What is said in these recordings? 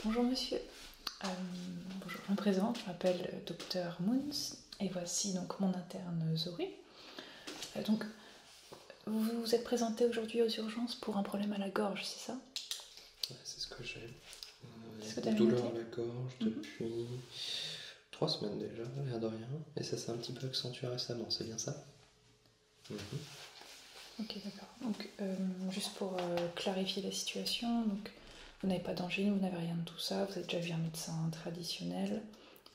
Bonjour monsieur, bonjour, je me présente, je m'appelle Dr Moons et voici donc mon interne Zoé. Donc vous vous êtes présenté aujourd'hui aux urgences pour un problème à la gorge, c'est ça? Ouais, c'est ce que j'ai. Des douleurs à la gorge depuis 3 semaines déjà, l'air de rien, et ça s'est un petit peu accentué récemment, c'est bien ça? Ok, d'accord. Donc juste pour clarifier la situation, donc, vous n'avez pas d'angine, vous n'avez rien de tout ça, vous avez déjà vu un médecin traditionnel,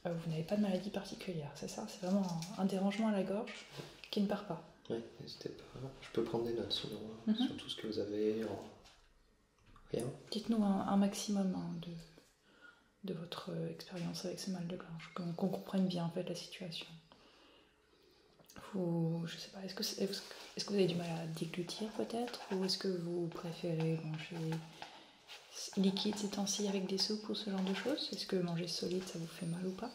vous n'avez pas de maladie particulière, c'est ça? C'est vraiment un dérangement à la gorge qui ne part pas. Oui, n'hésitez pas. Je peux prendre des notes sinon, sur tout ce que vous avez. Rien. Dites-nous un maximum de votre expérience avec ce mal de gorge, qu'on comprenne bien en fait la situation. Je sais pas, est-ce que vous avez du mal à déglutir peut-être, ou est-ce que vous préférez manger liquide ces temps-ci avec des soupes ou ce genre de choses? Est-ce que manger solide ça vous fait mal ou pas?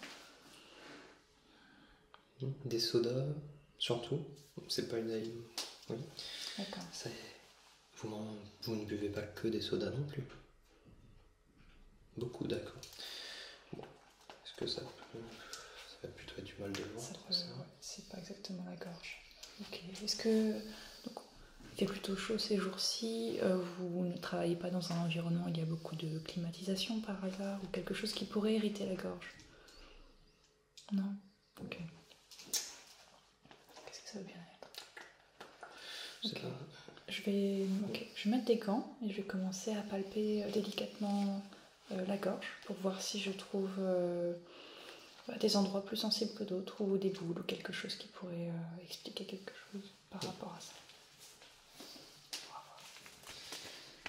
Des sodas, surtout. C'est pas unanime. Oui. D'accord. Vous ne buvez pas que des sodas non plus. Beaucoup, d'accord. Bon. Est-ce que ça va plutôt être du mal de ventre, ça? Ouais, c'est pas exactement la gorge. Ok. Est-ce que... Donc, il fait plutôt chaud ces jours-ci, vous ne travaillez pas dans un environnement où il y a beaucoup de climatisation par hasard, ou quelque chose qui pourrait irriter la gorge? Non? Ok. Qu'est-ce que ça veut bien être? Okay. Je vais mettre des gants et je vais commencer à palper délicatement la gorge pour voir si je trouve des endroits plus sensibles que d'autres, ou des boules ou quelque chose qui pourrait expliquer quelque chose par rapport à ça.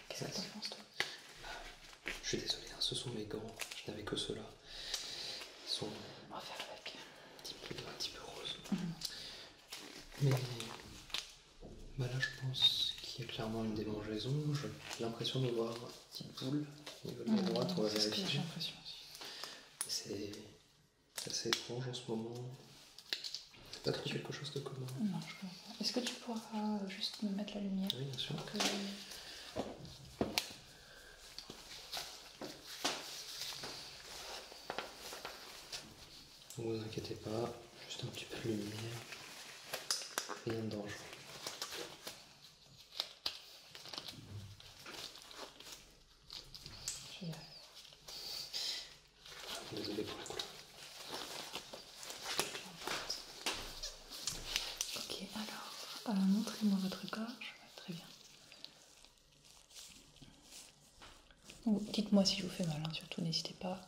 Qu'est-ce que t'en penses, toi? Je suis désolé, ce sont mes gants, je n'avais que ceux-là. Ils sont on va faire avec. Un petit peu roses. Mais là je pense qu'il y a clairement une démangeaison. J'ai l'impression de voir une petite boule au niveau de la droite, on va vérifier. C'est ce que j'ai l'impression aussi. C'est assez étrange en ce moment. C'est pas trop quelque chose de commun. Non, je comprends pas. Est-ce que tu pourras juste me mettre la lumière? Oui, bien sûr. Ne vous inquiétez pas, juste un petit peu de lumière. Rien de dangereux. Désolé pour la couleur. Ok, alors, montrez-moi votre gorge. Très bien. Dites-moi si je vous fais mal, hein, surtout n'hésitez pas.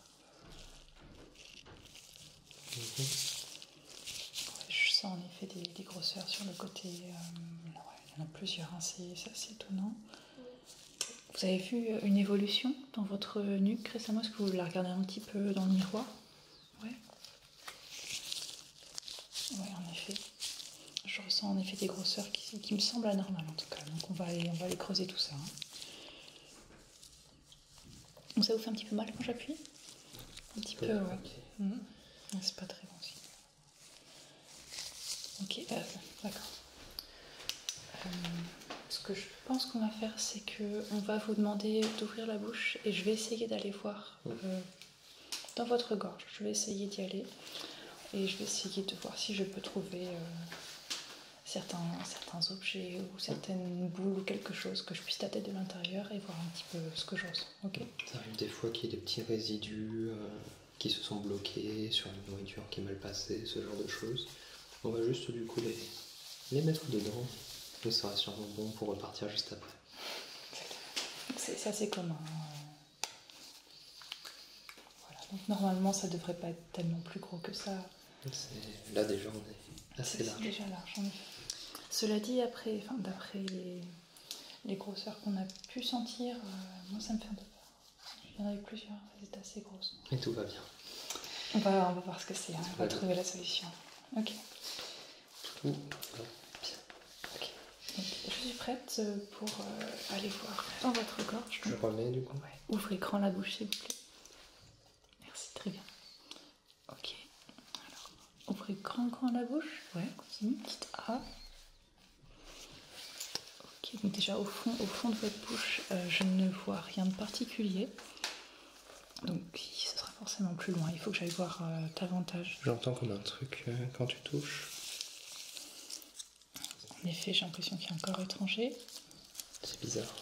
Je sens en effet des grosseurs sur le côté. Il y en a plusieurs, hein, c'est assez étonnant. Vous avez vu une évolution dans votre nuque récemment? Est-ce que vous la regardez un petit peu dans le miroir? Ouais. Ouais, en effet. Je ressens en effet des grosseurs qui me semblent anormales en tout cas. Donc on va aller creuser tout ça. Hein. Donc ça vous fait un petit peu mal quand j'appuie? Un petit peu, ouais. C'est pas très bon aussi. Ok, d'accord. Ce que je pense qu'on va faire, c'est que on va vous demander d'ouvrir la bouche et je vais essayer d'aller voir dans votre gorge. Je vais essayer d'y aller et je vais essayer de voir si je peux trouver certains objets ou certaines boules ou quelque chose que je puisse tâter de l'intérieur et voir un petit peu ce que je ressens. Ok. Ça arrive des fois qu'il y ait des petits résidus qui se sont bloqués sur une nourriture qui est mal passée, ce genre de choses. On va juste du coup les mettre dedans. Et ça sera sûrement bon pour repartir juste après. C'est assez commun. Voilà. Donc normalement ça devrait pas être tellement plus gros que ça. Là déjà on est assez large. C'est déjà large en effet. Cela dit, d'après les grosseurs qu'on a pu sentir, moi ça me fait un peu peur. Il y en avait plusieurs, elles étaient assez grosses. Et tout va bien. On va voir ce que c'est, hein. On va trouver la solution. Ok. Tout va bien. Ok. Donc, je suis prête pour aller voir dans votre gorge. Je remets du coup. Ouais. Ouvrez grand la bouche s'il vous plaît. Merci, très bien. Ok. Alors, ouvrez grand la bouche. Ouais, continue. Petite A. Ok, donc déjà au fond de votre bouche, je ne vois rien de particulier. Donc ce sera forcément plus loin. Il faut que j'aille voir davantage. J'entends comme un truc quand tu touches. En effet, j'ai l'impression qu'il y a un corps étranger. C'est bizarre.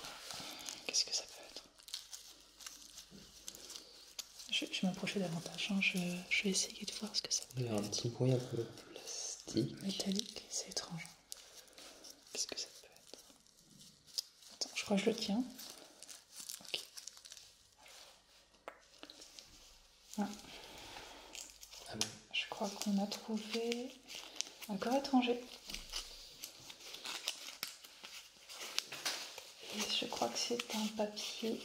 Qu'est-ce que ça peut être? Je vais m'approcher davantage. Hein. Je vais essayer de voir ce que ça peut être. Il y a un petit bruit un peu plastique. Métallique, c'est étrange. Qu'est-ce que ça peut être? Attends, je crois que je le tiens. Ok. Ah. Ah bon? Je crois qu'on a trouvé un corps étranger. Et je crois que c'est un papier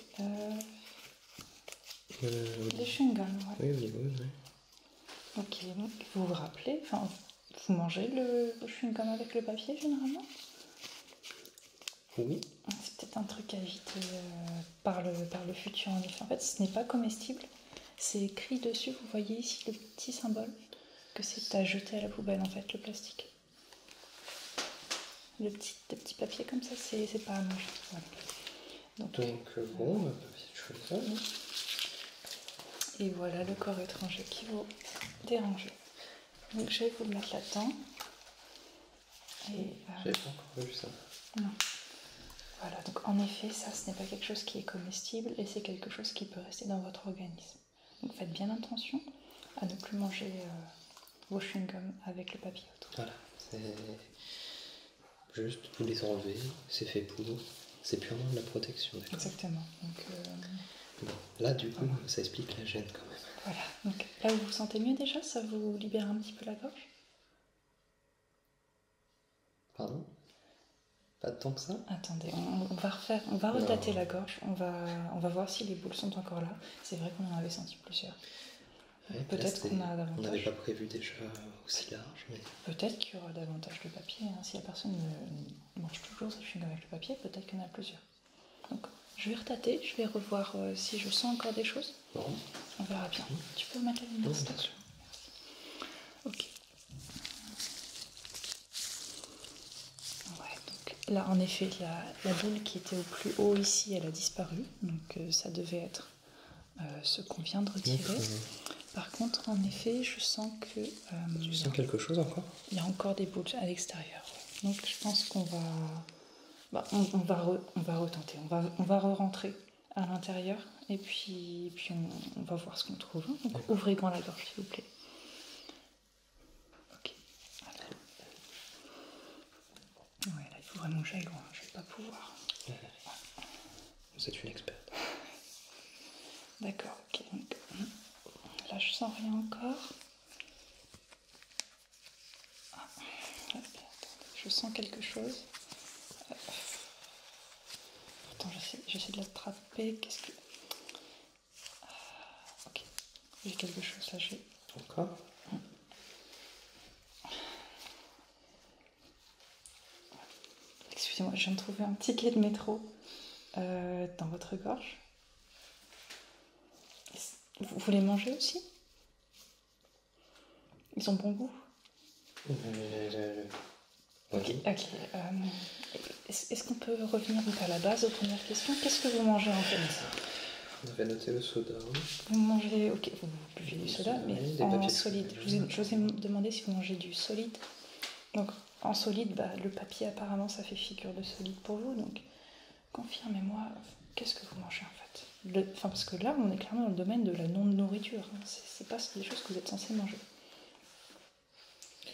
de chewing-gum. Ouais. Oui. Ok, donc vous vous rappelez, enfin, vous mangez le chewing-gum avec le papier généralement? Oui. C'est peut-être un truc à éviter par le futur en effet. En fait, ce n'est pas comestible. C'est écrit dessus, vous voyez ici le petit symbole, que c'est à jeter à la poubelle en fait, le plastique. Le petit papier comme ça, c'est pas à manger. Voilà. Donc bon, papier de chewing-gum. Et voilà le corps étranger qui vous dérange. Donc je vais vous le mettre là-dedans. J'avais pas encore vu ça. Non. Voilà, donc en effet, ça, ce n'est pas quelque chose qui est comestible et c'est quelque chose qui peut rester dans votre organisme. Donc faites bien attention à ne plus manger vos chewing-gums avec le papier autour. Voilà, c'est juste vous les enlevez, c'est fait pour. C'est purement de la protection. Exactement. Donc, bon, là, du coup, ça explique la gêne quand même. Voilà, donc là vous vous sentez mieux déjà, ça vous libère un petit peu la gorge? Pardon? Pas tant que ça? Attendez, on va redater la gorge, on va voir si les boules sont encore là. C'est vrai qu'on en avait senti plusieurs. Ouais, peut-être qu'on a davantage. On n'avait pas prévu déjà aussi large, mais... Peut-être qu'il y aura davantage de papier. Hein. Si la personne mange toujours sa chewing-gum avec le papier, peut-être qu'il y en a plusieurs. Donc, je vais retâter, je vais revoir si je sens encore des choses. Bon. On verra bien. Tu peux remettre la lumière, s'il te plaît? Merci. Ok. Ouais, donc là, en effet, la boule qui était au plus haut ici, elle a disparu. Donc, ça devait être ce qu'on vient de retirer. Par contre, en effet, je sens que... tu sens quelque chose encore? Il y a encore des boules à l'extérieur. Donc, je pense qu'on va... on va retenter. On va re-rentrer à l'intérieur. Et puis on va voir ce qu'on trouve. Donc, ouvrez grand la gorge, s'il vous plaît. Ok. Voilà. Ouais, là, il faut vraiment que j'aille loin. Je ne vais pas pouvoir. Vous êtes une experte. D'accord, ok. Donc, là, je sens rien encore. Je sens quelque chose. Attends, j'essaie de l'attraper. Qu'est-ce que... Ok. J'ai quelque chose là. Encore? Excusez-moi, je viens de trouver un ticket de métro dans votre gorge. Vous voulez manger aussi? Ils ont bon goût? Ok. Est-ce qu'on peut revenir à la base, aux premières questions? Qu'est-ce que vous mangez en fait? On avait noté le soda. Vous mangez, ok, vous buvez du soda, mais en solide. Je vous ai demandé si vous mangez du solide. Donc en solide, le papier apparemment ça fait figure de solide pour vous. Donc confirmez-moi, qu'est-ce que vous mangez en fait? Parce que là, on est clairement dans le domaine de la non-nourriture. Hein. C'est pas des choses que vous êtes censé manger.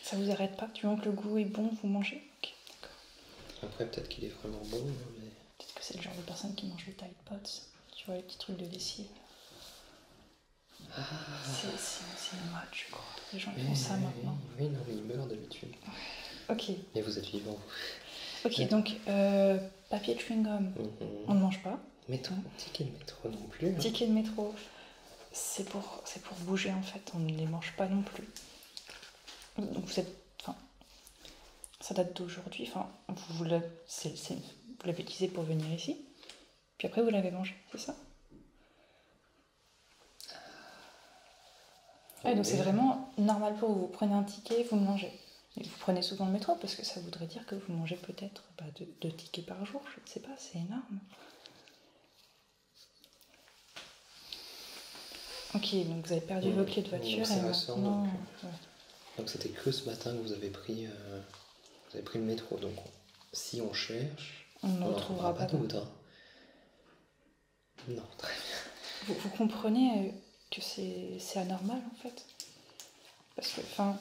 Ça vous arrête pas? Du moment que le goût est bon, vous mangez? Ok, d'accord. Après, peut-être qu'il est vraiment bon, mais... Peut-être que c'est le genre de personne qui mange les Tide Pods. Tu vois, les petits trucs de lessive. C'est une mode, je crois. Les gens font ça maintenant. Oui, non, mais ils meurent d'habitude. Ok. Mais vous êtes vivant. Ok, donc, papier de chewing-gum, on ne mange pas. Métro, ticket de métro non plus. Hein. Ticket de métro, c'est pour bouger en fait, on ne les mange pas non plus. Donc vous êtes... Enfin, ça date d'aujourd'hui, enfin, vous l'avez utilisé pour venir ici, puis après vous l'avez mangé, c'est ça? Ouais, donc c'est vraiment normal pour vous. Vous prenez un ticket, vous le mangez. Et vous prenez souvent le métro parce que ça voudrait dire que vous mangez peut-être 2 tickets par jour, je ne sais pas, c'est énorme. Ok, donc vous avez perdu vos clés de voiture c'est et récent, maintenant... donc c'était que ce matin que vous avez pris le métro. Donc si on cherche, on n'en ne trouvera pas d'autres. Hein. Non, très bien. Vous comprenez que c'est anormal en fait? Parce que, enfin,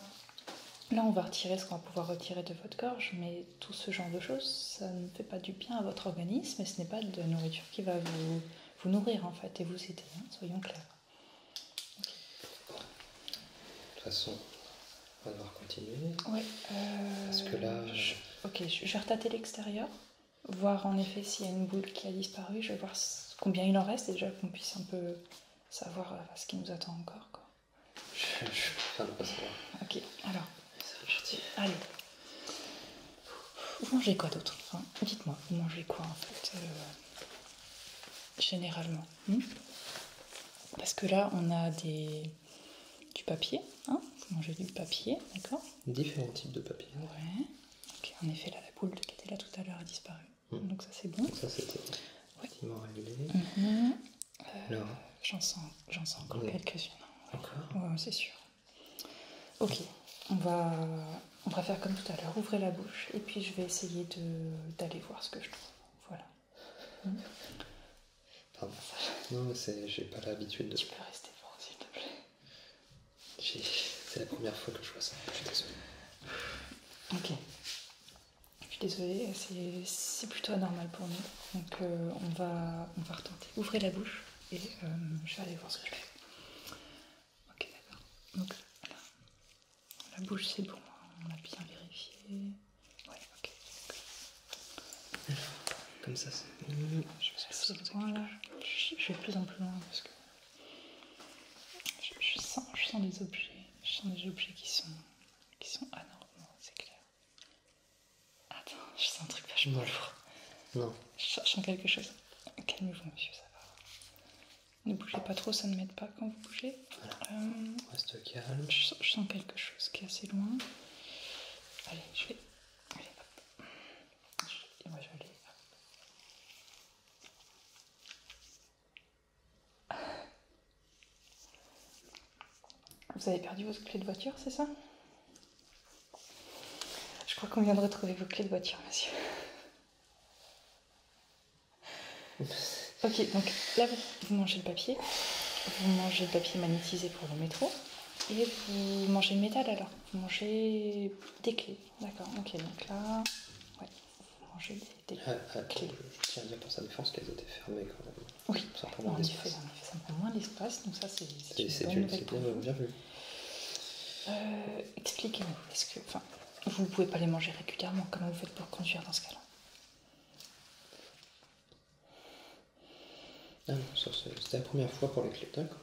là on va retirer ce qu'on va pouvoir retirer de votre gorge, mais tout ce genre de choses, ça ne fait pas du bien à votre organisme et ce n'est pas de nourriture qui va vous nourrir en fait et vous aider, hein, soyons clairs. De toute façon, on va devoir continuer. Ouais. Parce que là... Ok, je vais retâter l'extérieur, voir en effet s'il y a une boule qui a disparu, je vais voir combien il en reste et déjà qu'on puisse un peu savoir ce qui nous attend encore, quoi. Je préfère ne pas savoir. Ok, alors. C'est reparti. Allez. Vous mangez quoi d'autre? Enfin, dites-moi, vous mangez quoi en fait généralement, Parce que là, on a du papier, hein? Vous mangez du papier, d'accord? Différents types de papier. Ouais. Ok, en effet, là, la boule qui était là tout à l'heure a disparu. Donc ça, c'est bon. Donc ça, c'était effectivement réglé. Alors, j'en sens encore quelques-unes. Encore? Ouais, c'est sûr. Ok, on va faire comme tout à l'heure. Ouvrez la bouche et puis je vais essayer d'aller voir ce que je trouve. Voilà. Pardon. Non, j'ai pas l'habitude de... Tu peux rester devant, s'il te plaît. C'est la première fois que je vois ça. Je suis désolée. Ok. Je suis désolée, c'est plutôt anormal pour nous. Donc on va retenter. Ouvrez la bouche et je vais aller voir ce que je fais. Ok, d'accord. Donc là, la bouche c'est bon, on a bien vérifié. Ouais, ok. Alors, comme ça c'est bon. Je vais de plus en plus loin parce que je sens des objets. Je sens des objets qui sont anormaux, c'est clair. Attends, je sens un truc vachement lourd. Non. Je sens quelque chose. Calmez-vous, monsieur, ça va. Ne bougez pas trop, ça ne m'aide pas quand vous bougez. Voilà. Reste calme. Je sens quelque chose qui est assez loin. Allez, je vais... Allez, hop. Et moi, je vais aller... Vous avez perdu votre clé de voiture, c'est ça? Je crois qu'on vient de retrouver vos clés de voiture, monsieur. Ok, donc là, vous mangez le papier. Vous mangez le papier magnétisé pour le métro. Et vous mangez le métal alors. Vous mangez des clés. D'accord, ok, donc là... Ouais, vous mangez des clés. Je tiens à dire pour sa défense qu'elles étaient fermées quand même. Oui, ça prend moins d'espace. Ça prend moins d'espace, donc ça c'est C'est une bonne nouvelle pour vous. bien vu. Expliquez-moi, est-ce que... Enfin, vous ne pouvez pas les manger régulièrement, comment vous faites pour conduire dans ce cas-là? Ah non, ça c'était la première fois pour les clés, d'accord.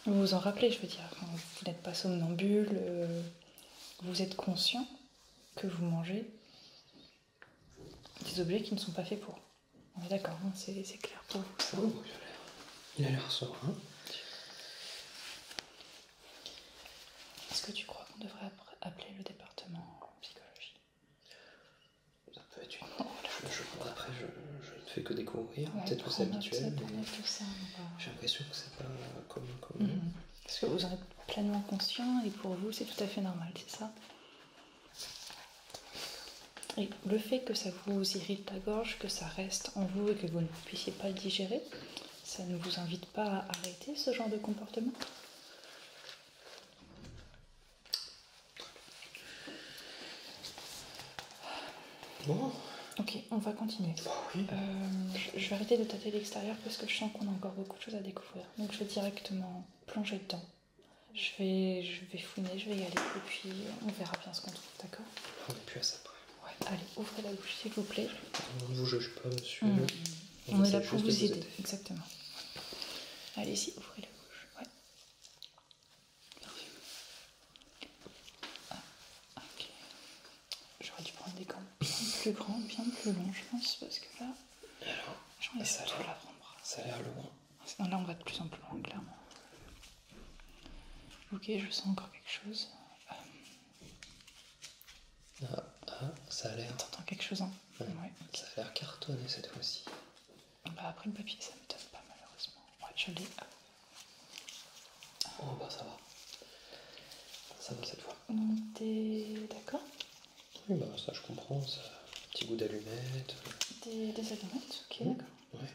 Vous vous en rappelez, je veux dire, vous n'êtes pas somnambule, vous êtes conscient que vous mangez des objets qui ne sont pas faits pour. On est d'accord, hein, c'est clair pour vous. Ça. Oh, il a l'air serein. Est-ce que tu crois qu'on devrait appeler le département psychologie? Ça peut être une... Après, je ne fais que découvrir. Ouais, peut-être que c'est habituel. J'ai l'impression que c'est pas commun. Parce que vous en êtes pleinement conscient et pour vous, c'est tout à fait normal, c'est ça? Et le fait que ça vous irrite la gorge, que ça reste en vous et que vous ne puissiez pas le digérer, ça ne vous invite pas à arrêter ce genre de comportement? Bon. Ok, on va continuer. Oui. Je vais arrêter de tâter l'extérieur parce que je sens qu'on a encore beaucoup de choses à découvrir. Donc je vais directement plonger dedans. Je vais fouiner, je vais y aller et puis on verra bien ce qu'on trouve, d'accord? On n'est plus à ça près. Ouais. Allez, ouvrez la bouche s'il vous plaît. On ne vous juge pas, monsieur. On est là pour vous aider. Exactement. Allez-y, ouvrez la bouche. Ouais. Parfait. Ah, ok. J'aurais dû prendre des gants bien plus grands, bien plus longs, je pense, parce que là, alors, j'en ai pas trop l'avant-bras. Ça a l'air loin. Là, on va de plus en plus loin, clairement. Ok, je sens encore quelque chose. Ça a l'air... T'entends quelque chose, hein? Ouais. Ouais. Ça a l'air cartonné cette fois-ci. Bah après le papier, ça m'étonne pas malheureusement. Ouais, je l'ai. Oh bah ça va. Ça va cette fois. Donc t'es d'accord? Oui, bah ça je comprends, ça. Petit goût d'allumette. Des allumettes, ok, d'accord. Ouais.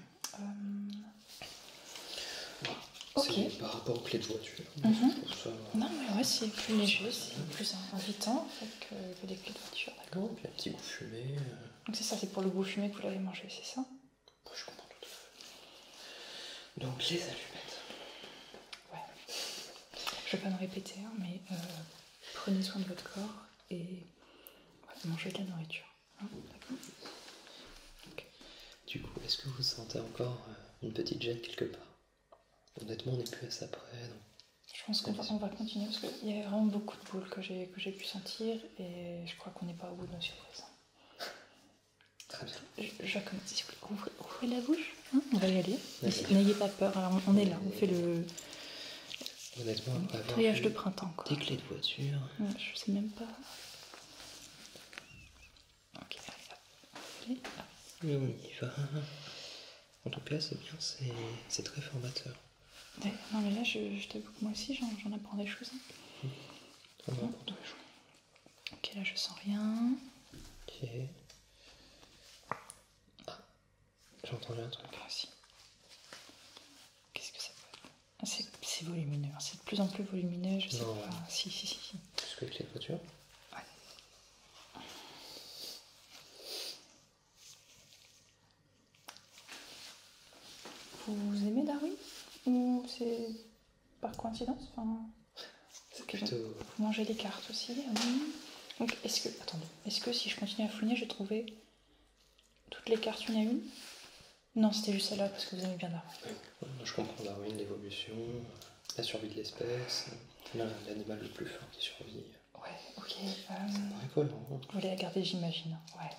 Ok. C'est par rapport aux clés de voiture. Je trouve ça... Non, mais ouais, c'est plus léger, c'est plus invitant en fait que des clés de voiture, d'accord. Non, puis un petit goût fumé. Donc c'est ça, c'est pour le goût fumé que vous l'avez mangé, c'est ça? Je comprends tout à fait. Donc les allumettes. Ouais. Je vais pas me répéter, hein, mais prenez soin de votre corps et mangez de la nourriture. Hein, d'accord. Okay. Du coup, est-ce que vous sentez encore une petite gêne quelque part? Honnêtement, on n'est plus à ça près. Donc... Je pense qu'on va continuer parce qu'il y a vraiment beaucoup de boules que j'ai pu sentir et je crois qu'on n'est pas au bout de nos surprises. Très bien. Je commence, s'il vous plaît. Ouvrez la bouche, hein, on va y aller. N'ayez pas peur, alors on est là, on fait le honnêtement, nettoyage de printemps. Quoi. Des clés de voiture. Je sais même pas. Ok, allez, hop. Et on y va. En tout cas, c'est bien, c'est très formateur. Ouais, non mais là, je t'avoue que moi aussi, j'en apprends des choses. Hein. On va apprendre des choses. Ok, là, je sens rien. Ok. Ah, j'ai entendu un truc. Ah, si. Qu'est-ce que ça peut être? C'est volumineux, c'est de plus en plus volumineux, je sais pas. Si. Plus que les clés de voiture? Ouais. Vous aimez Darwin? Ou c'est par coïncidence? Enfin, c'est plutôt... Vous mangez les cartes aussi. Donc, est-ce que si je continue à fouiner, je vais trouver toutes les cartes une à une? Non, c'était juste celle-là parce que vous aimez bien Darwin. Oui, je comprends Darwin, l'évolution, la survie de l'espèce, l'animal le plus fort qui survit. Ouais, ok. C'est cohérent. Vous voulez la garder, j'imagine. Ouais.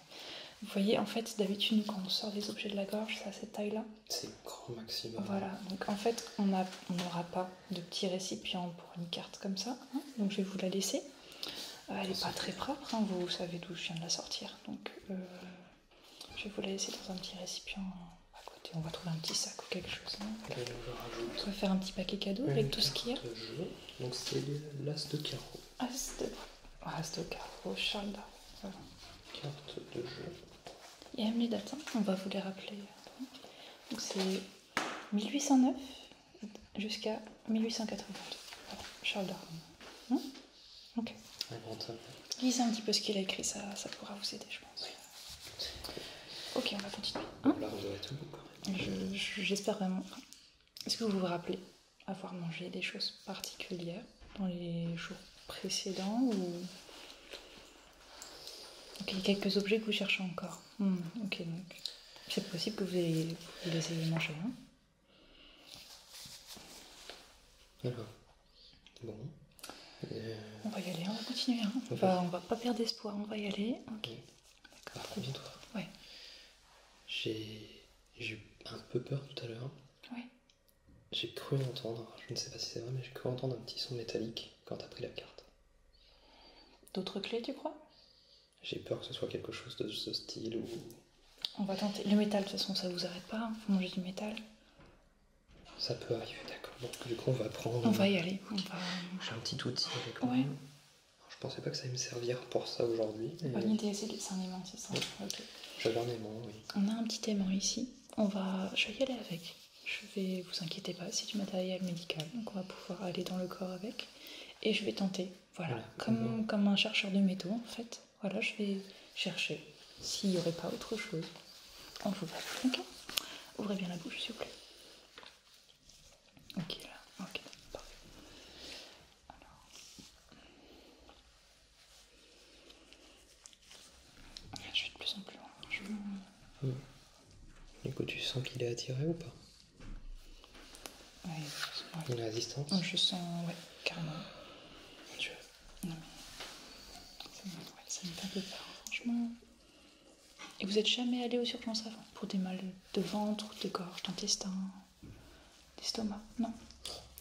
Vous voyez, en fait, d'habitude, quand on sort des objets de la gorge, c'est à cette taille-là. C'est le grand maximum. Voilà, donc en fait, on n'aura pas de petit récipient pour une carte comme ça. Hein, donc je vais vous la laisser. Elle n'est pas très propre, hein, vous savez d'où je viens de la sortir. Donc je vais vous la laisser dans un petit récipient à côté. On va trouver un petit sac ou quelque chose. Hein. Et on va faire un petit paquet cadeau avec tout ce qu'il y a. Donc c'est l'as de carreau. As de carreau, Charles Darwin. Voilà. Carte de jeu. Il y a même les dates, hein. On va vous les rappeler. Donc c'est 1809 jusqu'à 1882. Voilà. Charles Darwin. Hein, ok. Lisez un petit peu ce qu'il a écrit, ça pourra vous aider, je pense. Oui. Ok, on va continuer. Hein, là, on doit être bon, quand même. J'espère vraiment. Est-ce que vous vous rappelez avoir mangé des choses particulières dans les jours précédents ou... Ok, quelques objets que vous cherchez encore. Ok, donc c'est possible que vous les ayez mangés. Hein. Alors, bon. On va y aller, on va continuer. Hein. On va pas perdre espoir, on va y aller. Ok. D'accord. Préviens-toi. Ouais. J'ai eu un peu peur tout à l'heure. Ouais. J'ai cru entendre, je ne sais pas si c'est vrai, mais j'ai cru entendre un petit son métallique quand t'as pris la carte. D'autres clés, tu crois? J'ai peur que ce soit quelque chose de ce style ou... On va tenter. Le métal, de toute façon, ça vous arrête pas. Hein. Faut manger du métal. Ça peut arriver, d'accord. Bon, du coup, on va prendre... On va y aller. J'ai un petit outil avec moi. Ouais. Alors, je pensais pas que ça allait me servir pour ça aujourd'hui. Bonne idée, c'est un aimant, c'est ça. Oui. Okay. J'avais un aimant, oui. On a un petit aimant ici. Je vais y aller avec. Vous inquiétez pas, c'est du matériel médical. Donc on va pouvoir aller dans le corps avec. Et je vais tenter. Voilà. Comme un chercheur de métaux, en fait. Voilà, je vais chercher s'il n'y aurait pas autre chose. On vous va. Ok. Ouvrez bien la bouche, s'il vous plaît. Ok, là. Ok, parfait. Alors. Je vais de plus en plus loin. Écoute, tu sens qu'il est attiré ou pas? Ouais, il est à distance? Je sens, ouais, carrément. Mon Dieu. Non mais, ça me fait un peu peur, franchement. Et vous êtes jamais allé aux urgences avant? Pour des mal de ventre, de gorge, d'intestin, d'estomac? Non.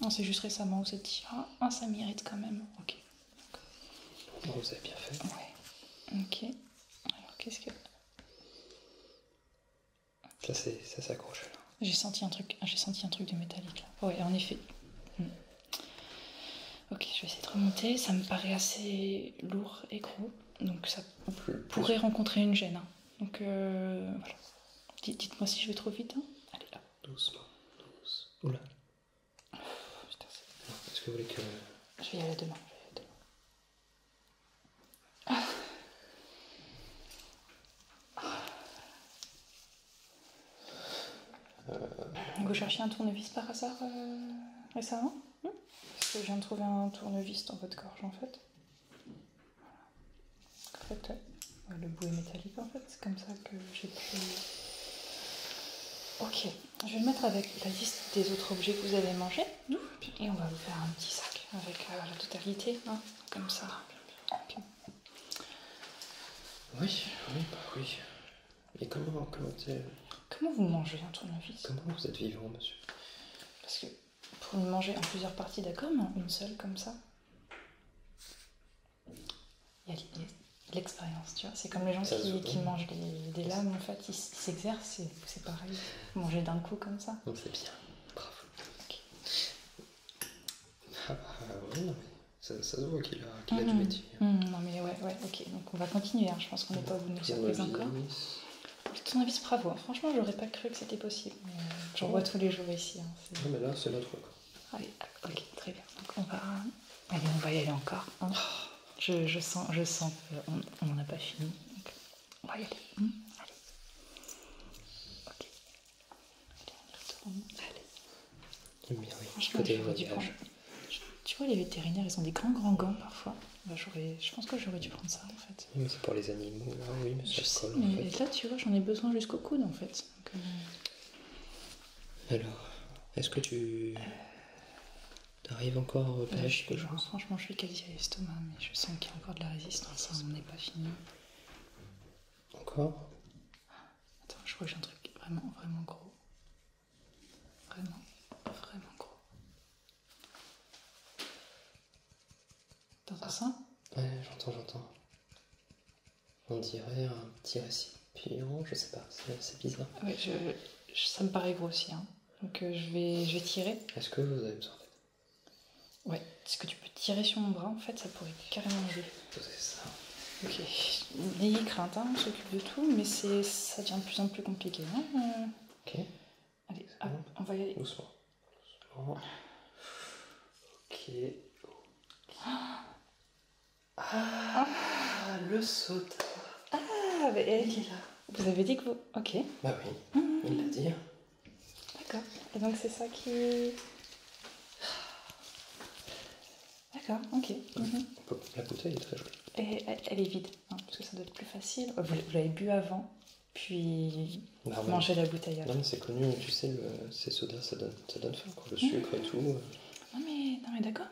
Non, c'est juste récemment vous vous êtes dit, ah, ça m'irrite quand même. Ok. Bon, vous avez bien fait. Ouais. Ok. Alors, qu'est-ce que... Ça s'accroche là. J'ai senti un truc de métallique là. Ouais, en effet. Ok, je vais essayer de remonter. Ça me paraît assez lourd et gros. Donc ça pourrait rencontrer une gêne. Hein. Donc voilà. Dites-moi si je vais trop vite. Hein. Allez là. Doucement. Oula. Putain, est-ce que vous voulez que... Je vais y aller demain. Vous cherchiez un tournevis par hasard récemment? Parce que je viens de trouver un tournevis dans votre gorge en fait. Le bout est métallique en fait, c'est comme ça que j'ai pu... Ok, je vais le mettre avec la liste des autres objets que vous avez mangés. Et on va vous faire un petit sac avec la totalité, hein, comme ça. Okay. Oui. Et comment vous mangez un tournevis? Comment vous êtes vivant, monsieur? Parce que pour le manger en plusieurs parties, d'accord, mais en une seule comme ça. Il y a l'expérience, tu vois. C'est comme les gens qui mangent des lames, en fait, ils s'exercent, c'est pareil. Manger d'un coup comme ça. Non, c'est bien. Bravo. Okay. Ah bah oui, non, mais ça se voit qu'il a du métier. Non mais ouais, ok. Donc on va continuer, hein. Je pense qu'on n'est pas au bout de nos surprises encore. Le tournevis, bravo. Hein. Franchement, j'aurais pas cru que c'était possible. J'en vois tous les jours ici. Hein. Non mais là, c'est notre cas. Allez, ok, très bien. Donc on va y aller encore. Hein. Je sens qu'on n'en a pas fini. Donc, on va y aller. Allez. Ok. Allez, on y retourne. Allez. J'aime bien, oui. Franchement, tu vois, les vétérinaires, ils ont des grands gants parfois. Bah, je pense que j'aurais dû prendre ça en fait. Oui, mais c'est pour les animaux, là, oui, mais ça colle mais en fait. Là, tu vois, j'en ai besoin jusqu'au coude en fait. Donc, alors, est-ce que tu arrives encore à repérer quelque chose? Franchement, je suis quasi à l'estomac, mais je sens qu'il y a encore de la résistance, hein, on n'est pas fini. Encore? Attends, je crois que j'ai un truc vraiment gros. Vraiment gros. T'entends ça? Ouais, j'entends. On dirait un petit récipient, je sais pas, c'est bizarre. Ouais, ça me paraît gros aussi, hein. Donc je vais tirer. Est-ce que vous avez besoin d'aide? Ouais, est-ce que tu peux tirer sur mon bras en fait, ça pourrait carrément aider. C'est ça. Ok, n'ayez crainte, hein, on s'occupe de tout, mais ça devient de plus en plus compliqué. Hein. Ok. Allez, on va y aller. Doucement. Ok. Le soda. Mais vous avez dit que vous... Ok. Bah oui, il l'a dit. D'accord. Et donc c'est ça qui... D'accord, ok. La bouteille est très jolie. Et elle est vide, hein, parce que ça doit être plus facile. Vous l'avez bu avant, puis mangez la bouteille après. Non mais c'est connu, tu sais, ces sodas, ça donne faim, quoi. Le sucre et tout. Non mais d'accord.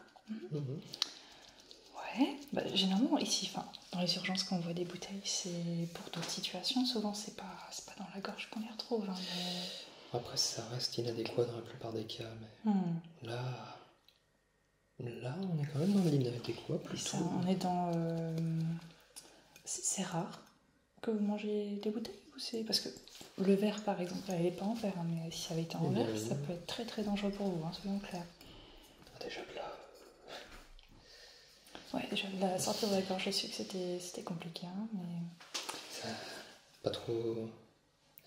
Ouais, bah, généralement ici, dans les urgences quand on voit des bouteilles, c'est pour d'autres situations. Souvent c'est pas dans la gorge qu'on les retrouve. Hein, mais... Après ça reste inadéquat dans la plupart des cas, mais là on est quand même dans l'inadéquat plutôt. On est dans... C'est rare que vous mangez des bouteilles ou c'est... Parce que le verre par exemple, elle n'est pas en verre, hein, mais si ça avait été en verre, ça peut être très très dangereux pour vous, hein, soyons clairs. Déjà là. Ouais, déjà la sortie de la gorge, j'ai su que c'était compliqué, hein, mais... Ça, pas trop...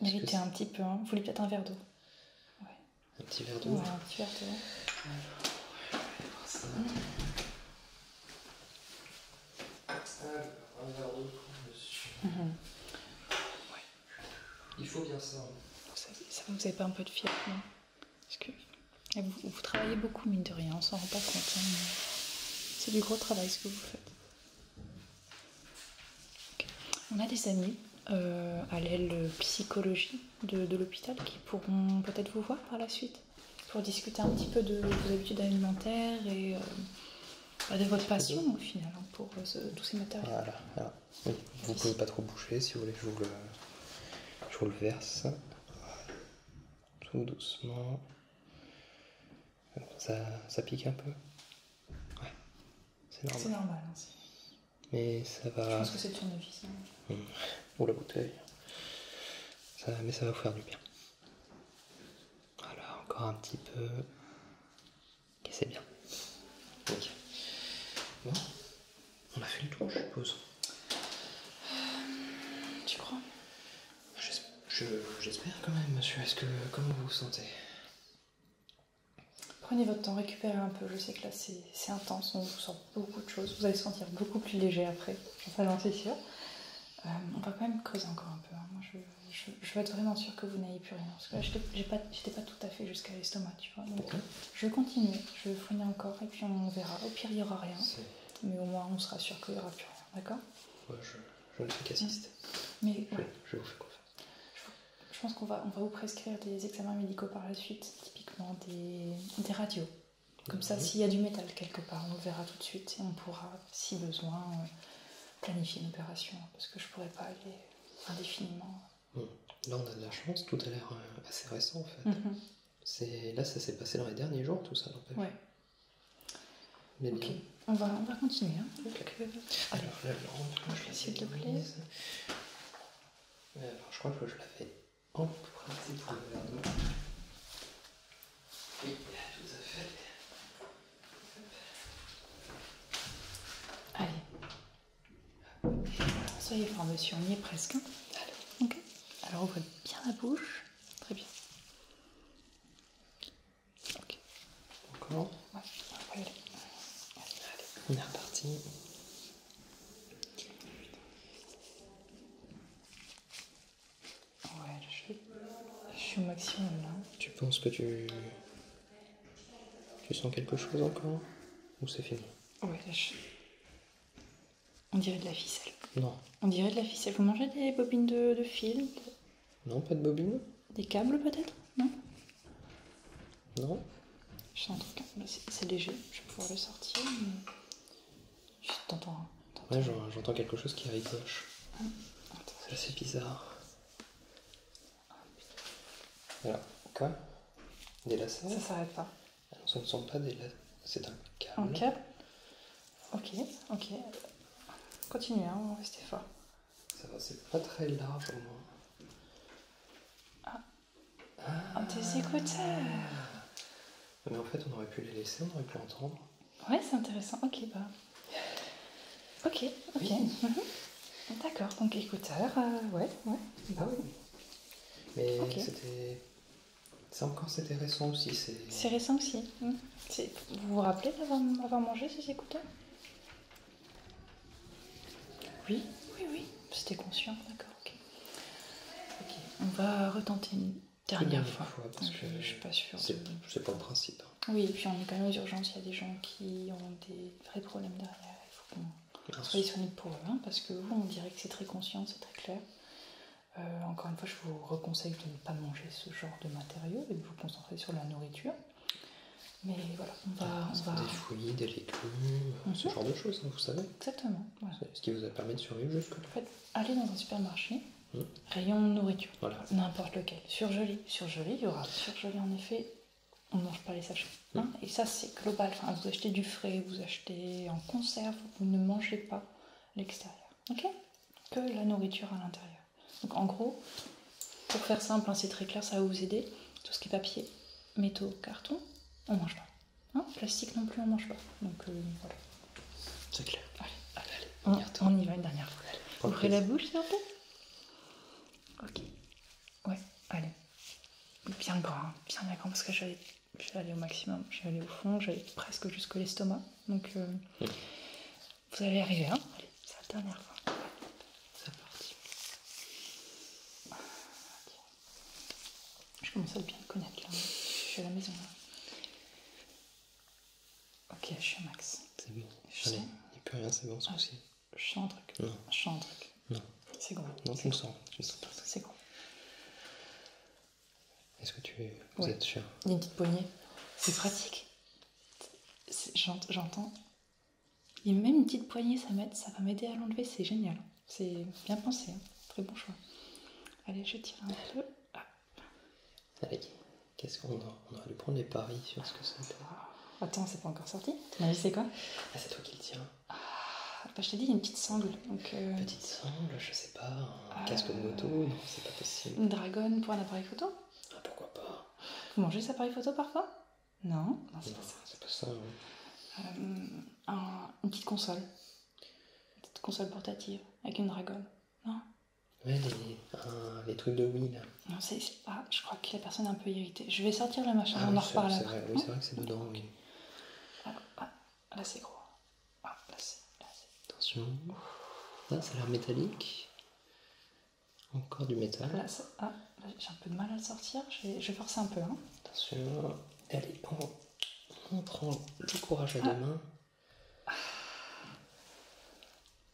Méritez un petit peu, hein. Vous voulez peut-être un verre d'eau? Ouais. Un petit verre d'eau? Ouais, un petit verre d'eau. Un verre d'eau pour monsieur. Ouais. Il faut bien ça. Ça vous avez pas un peu de fièvre, non? Parce que vous travaillez beaucoup, mine de rien, on s'en rend pas compte. Hein, mais c'est du gros travail ce que vous faites. Okay. On a des amis à l'aile psychologie de l'hôpital qui pourront peut-être vous voir par la suite pour discuter un petit peu de vos habitudes alimentaires et de votre passion au final hein, pour tous ces matériaux. Voilà. Oui. Vous ne pouvez pas trop bouger si vous voulez, je vous le verse. Voilà. Tout doucement. Ça pique un peu. Ouais, c'est normal. C'est normal. Hein, mais ça va... Je pense que c'est le tournevis. Hein. Ou la bouteille. Mais ça va vous faire du bien. Voilà, encore un petit peu. Ok, c'est bien. Ok. Bon, on a fait le tour, je suppose. Tu crois? J'espère quand même, monsieur. Comment vous vous sentez? Prenez votre temps, récupérez un peu. Je sais que là c'est intense, on vous sort beaucoup de choses. Vous allez se sentir beaucoup plus léger après, j'en suis sûre. On va quand même creuser encore un peu. Hein. Moi je veux être vraiment sûre que vous n'ayez plus rien. Parce que là j'étais pas tout à fait jusqu'à l'estomac, tu vois. Donc je vais continuer, je vais fouiller encore et puis on verra. Au pire il n'y aura rien. Mais au moins on sera sûr qu'il n'y aura plus rien, d'accord? Ouais, je ne fais qu'assister. Mais ouais. Je vous fais confiance. Je pense qu'on va vous prescrire des examens médicaux par la suite, typiquement des radios. Comme ça, s'il y a du métal quelque part, on le verra tout de suite et on pourra, si besoin, planifier une opération. Parce que je pourrais pas aller indéfiniment. Là, on a de la chance, tout a l'air assez récent en fait. Là, ça s'est passé dans les derniers jours, tout ça, n'empêche. Ouais. Mais ok, bien. on va continuer. Hein. Alors, la lampe, s'il te plaît. Alors, je crois que je l'avais en principe pour le verre d'eau. Oui, tout à fait. Allez. Soyez fort, monsieur, on y est presque. Allez. Ok. Alors, ouvrez bien la bouche. Très bien. Ok. Encore? Ouais, on va y aller. Allez, on est reparti. Ouais, je suis au maximum là. Tu penses que tu sens quelque chose encore? Ou c'est fini? Ouais, on dirait de la ficelle. Non. On dirait de la ficelle. Vous mangez des bobines de fil? Non, pas de bobine? Des câbles peut-être? Non? Non. Je sens un truc. C'est léger, je vais pouvoir le sortir. Mais... T'entends? Ouais, j'entends quelque chose qui ricoche. C'est assez bizarre. Alors, quoi? Des lacets? Ça s'arrête pas. Alors, ce ne sont pas des lacets, c'est un câble. Un câble? Ok. Continuez, hein, on va rester fort. Ça va, c'est pas très large au moins. Tes écouteurs! Mais en fait, on aurait pu les laisser, on aurait pu entendre. Ouais, c'est intéressant. Ok. Oui. D'accord, donc écouteurs, ouais. Ah oui. Mais c'était récent aussi. C'est récent aussi. Vous vous rappelez d'avoir mangé ces écouteurs? Oui. C'était conscient, d'accord, ok. On va retenter une dernière fois. Parce que je suis pas sûre. C'est pas le principe. Oui, et puis on est quand même aux urgences, il y a des gens qui ont des vrais problèmes derrière. Il faut qu'on soit disponible pour eux, hein, parce que vous, on dirait que c'est très conscient, c'est très clair. Encore une fois, je vous reconseille de ne pas manger ce genre de matériaux et de vous concentrer sur la nourriture. Mais voilà, on va... Des fruits, des légumes, ce genre de choses, hein, vous savez. Exactement. Voilà. C'est ce qui vous a permis de survivre jusque-là. En fait, allez dans un supermarché, rayon nourriture, voilà. N'importe lequel. Surgelé, il y aura surgelé en effet. On ne mange pas les sachets. Hein, et ça, c'est global. Enfin, vous achetez du frais, vous achetez en conserve, vous ne mangez pas l'extérieur. Ok? Que la nourriture à l'intérieur. Donc en gros, pour faire simple, hein, c'est très clair, ça va vous aider. Tout ce qui est papier, métaux, carton, on mange pas. Hein, plastique non plus, on mange pas. Donc voilà. C'est clair. Allez, on y va une dernière fois. Ouvrez la bouche, s'il vous plaît. Ok. Ouais, allez. Bien grand, parce que je vais aller au maximum. Je vais aller au fond, je vais aller presque jusqu'à l'estomac. Donc vous allez y arriver, hein. Allez, c'est la dernière fois. C'est parti. Je commence à bien le connaître là. Je suis à la maison là. Ok, je suis au max. C'est bon. Allez, il n'y a plus rien, c'est bon ce coup-ci. Je sens un truc. Non. Je sens un truc. Non. C'est gros. Non, tu le sens. Pas. C'est gros. Est-ce que vous êtes sûr? Il y a une petite poignée. C'est pratique. J'entends. Il y a même une petite poignée, ça va m'aider à l'enlever, c'est génial. C'est bien pensé, hein. Très bon choix. Allez, je tire un peu. Ah. Allez, qu'est-ce qu'on aurait dû prendre les paris sur ce que c'était. Attends, c'est pas encore sorti. Ton avis, c'est quoi? Ah, c'est toi qui le tiens. Bah, je t'ai dit, il y a une petite sangle. Donc, petite sangle, je sais pas, un casque de moto, non, c'est pas possible. Une dragonne pour un appareil photo? Ah, pourquoi pas? Vous mangez cet appareil photo parfois? Non, c'est pas ça. C'est pas ça. Une petite console. Une petite console portative avec une dragonne. Non? Ouais, les trucs de Wii là. Non, je crois que la personne est un peu irritée. Je vais sortir le machin, Ah, on en oui, reparle c'est après. vrai, oui, c'est vrai que c'est dedans, oui. Alors, là c'est gros. Là c'est... Attention. Ah, ça a l'air métallique. Encore du métal. Là, là, j'ai un peu de mal à le sortir. Je vais forcer un peu. Hein. Attention. Allez, on prend le courage à deux mains.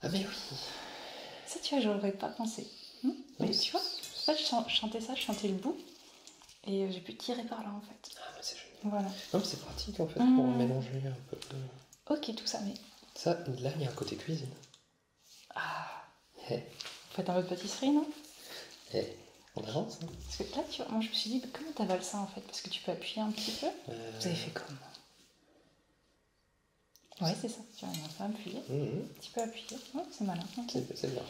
Ah mais oui. Ça, tu vois, j'aurais pas pensé. Mais tu vois, en fait, je chantais le bout. Et j'ai pu tirer par là, en fait. Ah, mais c'est génial. Voilà. Non, c'est pratique, en fait, pour mélanger un peu de... Ok, tout ça, mais... Ça, là, il y a un côté cuisine. Ah. Hey. Vous faites un peu de pâtisserie, non? Hey. On avance, hein. Parce que là, tu vois, moi, je me suis dit, comment t'avales ça, en fait? Parce que tu peux appuyer un petit peu. Vous avez fait comment? Ouais, c'est ça. Tu vas un peu appuyer. Un petit peu appuyer. Ouais, c'est malin. Okay. C'est bien.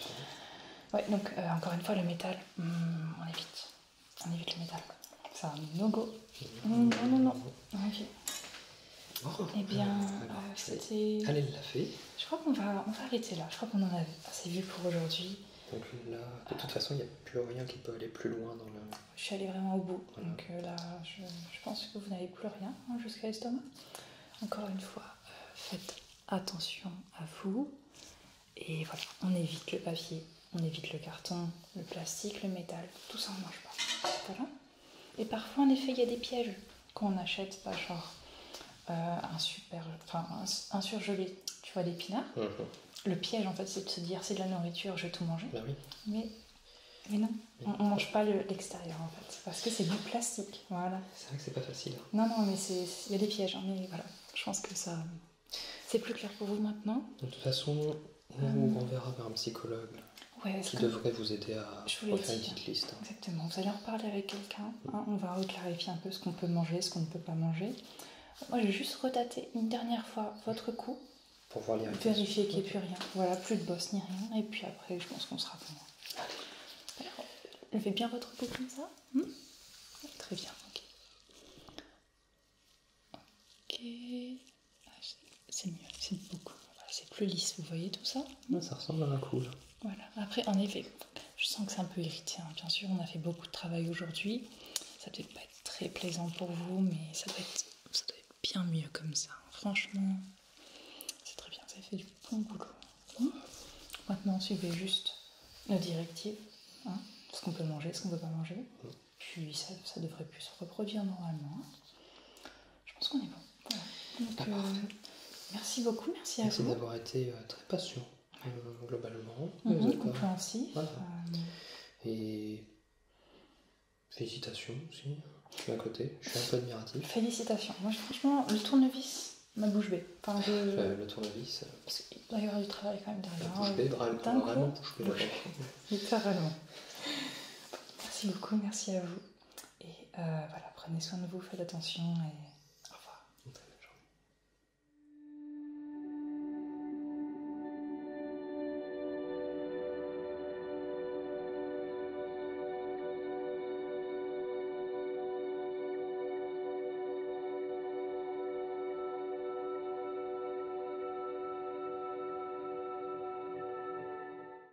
Ouais, donc, encore une fois, le métal, on évite. On évite le métal. C'est un no-go. Non. Ok. Bon, eh bien, c'était... Elle l'a fait. Je crois qu'on va arrêter là. Je crois qu'on en avait assez vu pour aujourd'hui. Donc là, de toute façon, il n'y a plus rien qui peut aller plus loin dans le... Je suis allée vraiment au bout. Voilà. Donc là, je pense que vous n'avez plus rien jusqu'à l'estomac. Encore une fois, faites attention à vous. Et voilà, on évite le papier, on évite le carton, le plastique, le métal. Tout ça, on ne mange pas. Voilà. Et parfois, en effet, il y a des pièges qu'on achète, pas genre un surgelé, tu vois, d'épinards. Le piège, en fait, c'est de se dire, c'est de la nourriture, je vais tout manger. Bah oui. Mais non, on ne mange pas l'extérieur, en fait, parce que c'est du plastique, voilà. C'est vrai que c'est pas facile. Non, mais il y a des pièges, hein, mais voilà, je pense que ça, c'est plus clair pour vous maintenant. De toute façon, on vous renverra vers un psychologue qui devrait vous aider à refaire une petite liste. Exactement, vous allez en reparler avec quelqu'un, hein, on va reclarifier un peu ce qu'on peut manger, ce qu'on ne peut pas manger. Moi, je vais juste retater une dernière fois votre cou. Pour voir les vérifier qu'il n'y ait plus rien. Voilà, plus de bosse ni rien. Et puis après, je pense qu'on sera bon. Alors, levez bien votre cou comme ça. Très bien, ok. Ok. C'est mieux, c'est beaucoup. C'est plus lisse, vous voyez tout ça? Ça ressemble à un cou, là. Voilà, après, en effet, je sens que c'est un peu irrité. Hein. Bien sûr, on a fait beaucoup de travail aujourd'hui. Ça peut pas être très plaisant pour vous, mais ça doit être bien mieux comme ça. Franchement, c'est très bien. Vous avez fait du bon boulot. Maintenant, suivez juste nos directives. Hein, ce qu'on peut manger, ce qu'on ne peut pas manger. Puis ça devrait plus se reproduire normalement. Je pense qu'on est bon. Voilà. Donc, merci beaucoup, merci à vous. Merci d'avoir été très patient, globalement. Compréhensif. Voilà. Et félicitations aussi, d'un côté. Je suis un peu admiratif. Félicitations. Moi, franchement, le tournevis, ma bouche bée. Enfin, le tournevis. Il doit y avoir du travail quand même derrière. La bouche bée, vraiment bouche bée. Littéralement. Merci beaucoup, merci à vous. Et voilà, prenez soin de vous, faites attention et